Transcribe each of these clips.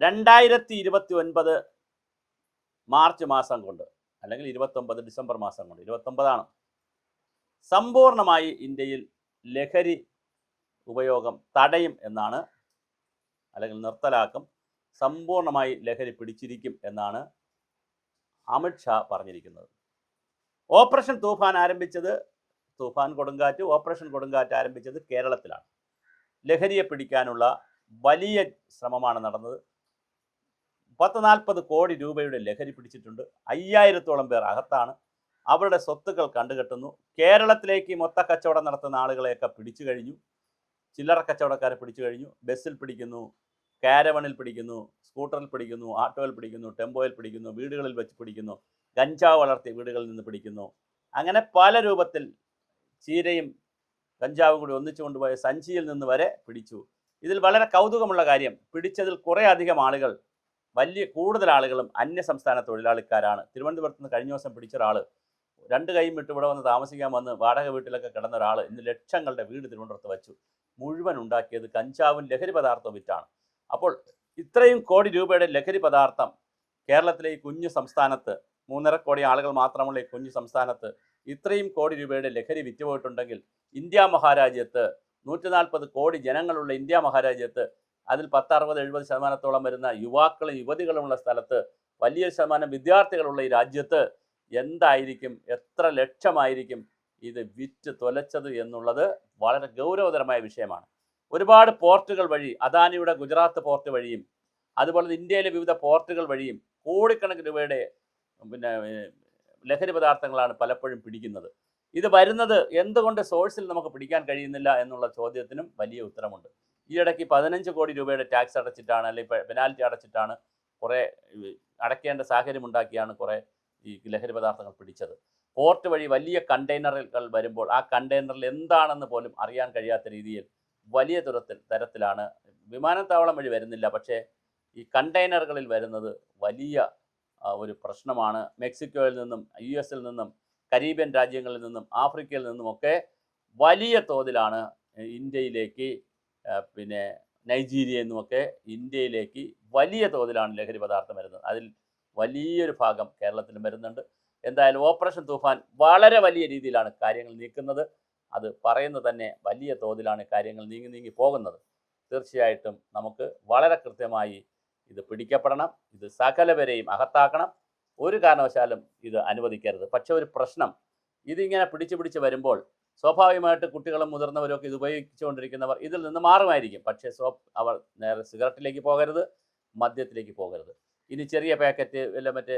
2029 March മാസം കൊണ്ട് അല്ലെങ്കിൽ 29 ഡിസംബർ മാസം കൊണ്ട് 29 സമ്പൂർണ്ണമായി ഇന്ത്യയിൽ ലഹരി ഉപയോഗം തടയും എന്നാണ്, അല്ലെങ്കിൽ നിർത്തലാക്കും, സമ്പൂർണ്ണമായി ലഹരി പിടിച്ചിരിക്കും എന്നാണ് അമിത്ഷാ പറഞ്ഞിരിക്കുന്നത്. ഓപ്പറേഷൻ തൂഫാൻ ആരംഭിച്ചത് കേരളത്തിലാണ്. ലഹരിയെ പിടിക്കാനുള്ള വലിയ ശ്രമമാണ് നടന്നത്. 40 കോടി രൂപയുടെ ലഹരി പിടിച്ചിട്ടുണ്ട്. 5000-ഓളം പേർ അകത്താണ്. അവരുടെ സ്വത്തുക്കൾ കണ്ടുകെട്ടുന്നു. കേരളത്തിലേക്ക് മൊത്ത കച്ചവടം നടത്തുന്ന ആളുകളെയൊക്കെ പിടിച്ചു കഴിഞ്ഞു. ചില്ലറ കച്ചവടക്കാരെ പിടിച്ചു കഴിഞ്ഞു. ബസ്സിൽ പിടിക്കുന്നു, കാരവണിൽ പിടിക്കുന്നു, സ്കൂട്ടറിൽ പിടിക്കുന്നു, ആട്ടോയിൽ പിടിക്കുന്നു, ടെമ്പോയിൽ പിടിക്കുന്നു, വീടുകളിൽ വെച്ച് പിടിക്കുന്നു, കഞ്ചാവ് വളർത്തി വീടുകളിൽ നിന്ന് പിടിക്കുന്നു. അങ്ങനെ പല രൂപത്തിൽ ചീരയും കഞ്ചാവും കൂടി ഒന്നിച്ചു കൊണ്ടുപോയ സഞ്ചിയിൽ നിന്ന് വരെ പിടിച്ചു. ഇതിൽ വളരെ കൗതുകമുള്ള കാര്യം, പിടിച്ചതിൽ കുറേ അധികം ആളുകൾ, കൂടുതൽ ആളുകളും അന്യസംസ്ഥാന തൊഴിലാളിക്കാരാണ്. തിരുവനന്തപുരത്ത് നിന്ന് കഴിഞ്ഞ ദിവസം പിടിച്ച ഒരാൾ 2 കൈയും വിട്ട് ഇവിടെ വന്ന് താമസിക്കാൻ വന്ന് വാടക വീട്ടിലൊക്കെ കിടന്ന ഒരാൾ ഇന്ന് ലക്ഷങ്ങളുടെ വീട് തിരുവനന്തപുരത്ത് വെച്ചു. മുഴുവൻ ഉണ്ടാക്കിയത് കഞ്ചാവും ലഹരി പദാർത്ഥവും വിറ്റാണ്. അപ്പോൾ ഇത്രയും കോടി രൂപയുടെ ലഹരി പദാർത്ഥം കേരളത്തിലെ ഈ കുഞ്ഞു സംസ്ഥാനത്ത്, 3.5 കോടി ആളുകൾ മാത്രമുള്ള ഈ കുഞ്ഞു സംസ്ഥാനത്ത് ഇത്രയും കോടി രൂപയുടെ ലഹരി വിറ്റുപോയിട്ടുണ്ടെങ്കിൽ, ഇന്ത്യ മഹാരാജ്യത്ത് 140 കോടി ജനങ്ങളുള്ള ഇന്ത്യ മഹാരാജ്യത്ത് അതിൽ 10-60-70% വരുന്ന യുവാക്കളും യുവതികളുമുള്ള സ്ഥലത്ത്, വലിയ ശതമാനം വിദ്യാർത്ഥികളുള്ള ഈ രാജ്യത്ത് എന്തായിരിക്കും, എത്ര ലക്ഷമായിരിക്കും ഇത് വിറ്റ് തൊലച്ചത് എന്നുള്ളത് വളരെ ഗൗരവതരമായ വിഷയമാണ്. ഒരുപാട് പോർട്ടുകൾ വഴി, അദാനിയുടെ ഗുജറാത്ത് പോർട്ട് വഴിയും അതുപോലെ ഇന്ത്യയിലെ വിവിധ പോർട്ടുകൾ വഴിയും കോടിക്കണക്കിന് രൂപയുടെ ലഹരി പദാർത്ഥങ്ങളാണ് പലപ്പോഴും പിടിക്കുന്നത്. ഇത് വരുന്നത് എന്തുകൊണ്ട് സോഴ്സിൽ നമുക്ക് പിടിക്കാൻ കഴിയുന്നില്ല എന്നുള്ള ചോദ്യത്തിനും വലിയ ഉത്തരമുണ്ട്. ഈ ഇടയ്ക്ക് 15 കോടി രൂപയുടെ ടാക്സ് അടച്ചിട്ടാണ്, അല്ലെങ്കിൽ പെനാൽറ്റി അടച്ചിട്ടാണ്, കുറേ അടയ്ക്കേണ്ട സാഹചര്യം ഉണ്ടാക്കിയാണ് കുറേ ഈ ലഹരി പദാർത്ഥങ്ങൾ പിടിച്ചത്. പോർട്ട് വഴി വലിയ കണ്ടെയ്നറുകൾ വരുമ്പോൾ ആ കണ്ടെയ്നറിൽ എന്താണെന്ന് പോലും അറിയാൻ കഴിയാത്ത രീതിയിൽ വലിയ തരത്തിലാണ്, വിമാനത്താവളം വഴി വരുന്നില്ല, പക്ഷേ ഈ കണ്ടെയ്നറുകളിൽ വരുന്നത് വലിയ ഒരു പ്രശ്നമാണ്. മെക്സിക്കോയിൽ നിന്നും, US നിന്നും, കരീബിയൻ രാജ്യങ്ങളിൽ നിന്നും, ആഫ്രിക്കയിൽ നിന്നുമൊക്കെ വലിയ തോതിലാണ് ഇന്ത്യയിലേക്ക്, പിന്നെ നൈജീരിയയിൽ നിന്നുമൊക്കെ ഇന്ത്യയിലേക്ക് വലിയ തോതിലാണ് ലഹരി പദാർത്ഥം വരുന്നത്. അതിൽ വലിയൊരു ഭാഗം കേരളത്തിലും വരുന്നുണ്ട്. എന്തായാലും ഓപ്പറേഷൻ തൂഫാൻ വളരെ വലിയ രീതിയിലാണ് കാര്യങ്ങൾ നീക്കുന്നത്. അത് പറയുന്നത് തന്നെ വലിയ തോതിലാണ് കാര്യങ്ങൾ നീങ്ങി പോകുന്നത്. തീർച്ചയായിട്ടും നമുക്ക് വളരെ കൃത്യമായി ഇത് പിടിക്കപ്പെടണം. ഇത് സകലവരെയും അകത്താക്കണം. ഒരു കാരണവശാലും ഇത് അനുവദിക്കരുത്. പക്ഷെ ഒരു പ്രശ്നം, ഇതിങ്ങനെ പിടിച്ച് വരുമ്പോൾ സ്വാഭാവികമായിട്ട് കുട്ടികളും മുതിർന്നവരൊക്കെ ഇത് ഉപയോഗിച്ചുകൊണ്ടിരിക്കുന്നവർ ഇതിൽ നിന്ന് മാറുമായിരിക്കും. പക്ഷേ അവർ നേരെ സിഗരറ്റിലേക്ക് പോകരുത്, മദ്യത്തിലേക്ക് പോകരുത്. ഇനി ചെറിയ പാക്കറ്റ് വല്ല മറ്റേ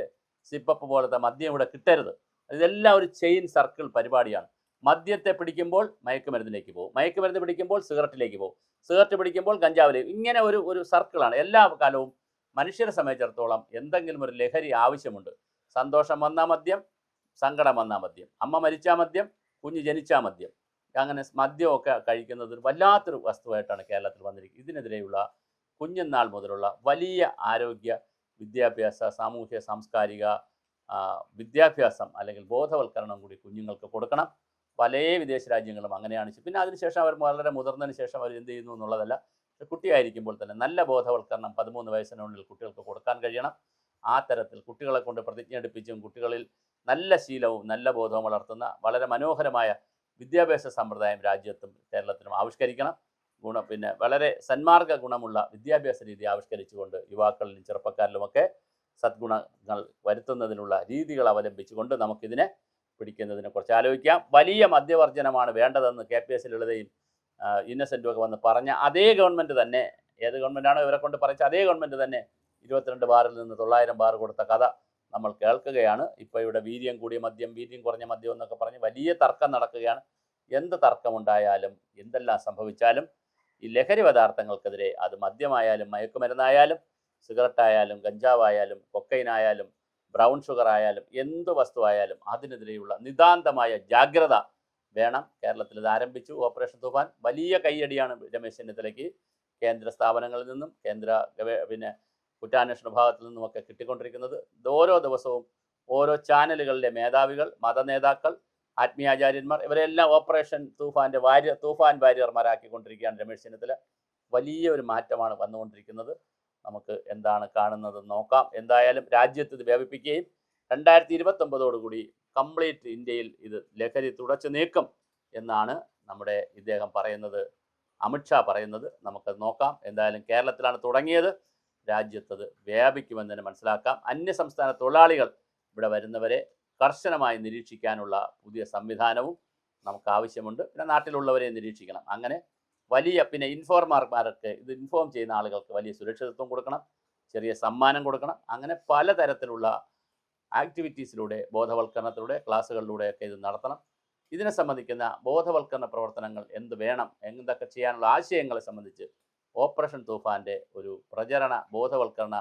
സിപ്പപ്പ് പോലത്തെ മദ്യം ഇവിടെ കിട്ടരുത്. ഇതെല്ലാം ഒരു ചെയിൻ സർക്കിൾ പരിപാടിയാണ്. മദ്യത്തെ പിടിക്കുമ്പോൾ മയക്കുമരുന്നിലേക്ക് പോകും, മയക്കുമരുന്ന് പിടിക്കുമ്പോൾ സിഗരറ്റിലേക്ക് പോകും, സിഗരറ്റ് പിടിക്കുമ്പോൾ കഞ്ചാവിലേക്ക്. ഇങ്ങനെ ഒരു സർക്കിളാണ്. എല്ലാ കാലവും മനുഷ്യരെ സംബന്ധിച്ചിടത്തോളം എന്തെങ്കിലും ഒരു ലഹരി ആവശ്യമുണ്ട്. സന്തോഷം വന്നാൽ മദ്യം, സങ്കടം വന്നാൽ മദ്യം, അമ്മ മരിച്ചാൽ മദ്യം, കുഞ്ഞ് ജനിച്ചാൽ മദ്യം. അങ്ങനെ മദ്യമൊക്കെ കഴിക്കുന്നത് വല്ലാത്തൊരു വസ്തുവായിട്ടാണ് കേരളത്തിൽ വന്നിരിക്കുന്നത്. ഇതിനെതിരെയുള്ള കുഞ്ഞുനാൾ മുതലുള്ള വലിയ ആരോഗ്യ, വിദ്യാഭ്യാസ, സാമൂഹ്യ, സാംസ്കാരിക വിദ്യാഭ്യാസം അല്ലെങ്കിൽ ബോധവൽക്കരണം കൂടി കുഞ്ഞുങ്ങൾക്ക് കൊടുക്കണം. പല വിദേശ രാജ്യങ്ങളും അങ്ങനെയാണ്. പിന്നെ അതിനുശേഷം അവർ വളരെ മുതിർന്നതിന് ശേഷം അവർ എന്ത് ചെയ്യുന്നു എന്നുള്ളതല്ല, കുട്ടിയായിരിക്കുമ്പോൾ തന്നെ നല്ല ബോധവൽക്കരണം 13 വയസ്സിനുള്ളിൽ കുട്ടികൾക്ക് കൊടുക്കാൻ കഴിയണം. ആ തരത്തിൽ കുട്ടികളെ കൊണ്ട് പ്രതിജ്ഞ എടുപ്പിച്ചും കുട്ടികളിൽ നല്ല ശീലവും നല്ല ബോധവും വളർത്തുന്ന വളരെ മനോഹരമായ വിദ്യാഭ്യാസ സമ്പ്രദായം രാജ്യത്തും കേരളത്തിലും ആവിഷ്കരിക്കണം. പിന്നെ വളരെ സന്മാർഗ ഗുണമുള്ള വിദ്യാഭ്യാസ രീതി ആവിഷ്കരിച്ചുകൊണ്ട് യുവാക്കളിലും ചെറുപ്പക്കാരിലുമൊക്കെ സദ്ഗുണങ്ങൾ വരുത്തുന്നതിനുള്ള രീതികൾ അവലംബിച്ചുകൊണ്ട് നമുക്കിതിനെ പിടിക്കുന്നതിനെ കുറിച്ച് ആലോചിക്കാം. വലിയ മദ്യവർജനമാണ് വേണ്ടതെന്ന് KPS ലളിതയും ഇന്നസെൻറ്റും ഒക്കെ വന്ന് പറഞ്ഞ അതേ ഗവൺമെൻറ് തന്നെ, ഏത് ഗവൺമെൻറ്റാണോ ഇവരെ കൊണ്ട് പറയിച്ച അതേ ഗവൺമെൻറ് തന്നെ 22 ബാറിൽ നിന്ന് 900 ബാർ കൊടുത്ത കഥ നമ്മൾ കേൾക്കുകയാണ്. ഇപ്പോൾ ഇവിടെ വീര്യം കൂടിയ മദ്യം, വീര്യം കുറഞ്ഞ മദ്യം എന്നൊക്കെ പറഞ്ഞ് വലിയ തർക്കം നടക്കുകയാണ്. എന്ത് തർക്കമുണ്ടായാലും എന്തെല്ലാം സംഭവിച്ചാലും ഈ ലഹരി പദാർത്ഥങ്ങൾക്കെതിരെ, അത് മദ്യമായാലും മയക്കുമരുന്നായാലും സിഗരറ്റായാലും കഞ്ചാവായാലും കൊക്കൈനായാലും ബ്രൗൺ ഷുഗർ ആയാലും എന്ത് വസ്തുവായാലും അതിനെതിരെയുള്ള നിതാന്തമായ ജാഗ്രത വേണം. കേരളത്തിൽ ഇത് ആരംഭിച്ചു ഓപ്പറേഷൻ തൂഫാൻ. വലിയ കയ്യടിയാണ് രമേശ് ചെന്നിത്തലയ്ക്ക് കേന്ദ്ര സ്ഥാപനങ്ങളിൽ നിന്നും പിന്നെ കുറ്റാന്വേഷണ വിഭാഗത്തിൽ നിന്നുമൊക്കെ കിട്ടിക്കൊണ്ടിരിക്കുന്നത്. ഓരോ ദിവസവും ഓരോ ചാനലുകളിലെ മേധാവികൾ, മതനേതാക്കൾ, ആത്മീയാചാര്യന്മാർ ഇവരെല്ലാം ഓപ്പറേഷൻ തൂഫാൻ വാരിയർമാരാക്കിക്കൊണ്ടിരിക്കുകയാണ് രമേശ് ചെന്നിത്തല. വലിയ ഒരു മാറ്റമാണ് വന്നുകൊണ്ടിരിക്കുന്നത്. നമുക്ക് എന്താണ് കാണുന്നത് നോക്കാം. എന്തായാലും രാജ്യത്ത് ഇത് വ്യാപിപ്പിക്കുകയും 2029 കംപ്ലീറ്റ് ഇന്ത്യയിൽ ഇത് ലഹരി തുടച്ചു നീക്കും എന്നാണ് നമ്മുടെ ഇദ്ദേഹം പറയുന്നത്, അമിത്ഷാ പറയുന്നത്. നമുക്കത് നോക്കാം. എന്തായാലും കേരളത്തിലാണ് തുടങ്ങിയത്, രാജ്യത്തത് വ്യാപിക്കുമെന്ന് തന്നെ മനസ്സിലാക്കാം. അന്യസംസ്ഥാന തൊഴിലാളികൾ ഇവിടെ വരുന്നവരെ കർശനമായി നിരീക്ഷിക്കാനുള്ള പുതിയ സംവിധാനവും നമുക്ക് ആവശ്യമുണ്ട്. പിന്നെ നാട്ടിലുള്ളവരെ നിരീക്ഷിക്കണം. അങ്ങനെ വലിയ പിന്നെ ഇൻഫോർമർമാർക്ക് ഇത് ഇൻഫോം ചെയ്യുന്ന ആളുകൾക്ക് വലിയ സുരക്ഷിതത്വം കൊടുക്കണം, ചെറിയ സമ്മാനം കൊടുക്കണം. അങ്ങനെ പലതരത്തിലുള്ള ആക്ടിവിറ്റീസിലൂടെ, ബോധവൽക്കരണത്തിലൂടെ, ക്ലാസ്സുകളിലൂടെയൊക്കെ ഇത് നടത്തണം. ഇതിനെ സംബന്ധിക്കുന്ന ബോധവൽക്കരണ പ്രവർത്തനങ്ങൾ എന്ത് വേണം, എന്തൊക്കെ ചെയ്യാനുള്ള ആശയങ്ങളെ സംബന്ധിച്ച് ഓപ്പറേഷൻ തൂഫാൻ്റെ ഒരു പ്രചരണ ബോധവൽക്കരണ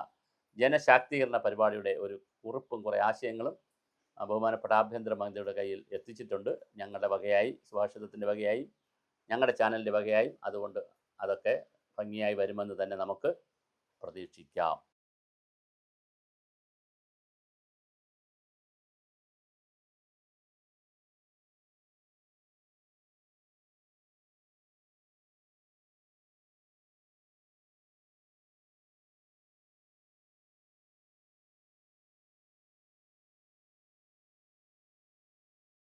ജനശാക്തീകരണ പരിപാടിയുടെ ഒരു കുറിപ്പും കുറേ ആശയങ്ങളും ബഹുമാനപ്പെട്ട ആഭ്യന്തരമന്ത്രിയുടെ കയ്യിൽ എത്തിച്ചിട്ടുണ്ട്. ഞങ്ങളുടെ വകയായി, സുഭാഷിതത്തിൻ്റെ വകയായി, ഞങ്ങളുടെ ചാനലിൻ്റെ വകയായി. അതുകൊണ്ട് അതൊക്കെ ഭംഗിയായി വരുമെന്ന് തന്നെ നമുക്ക് പ്രതീക്ഷിക്കാം.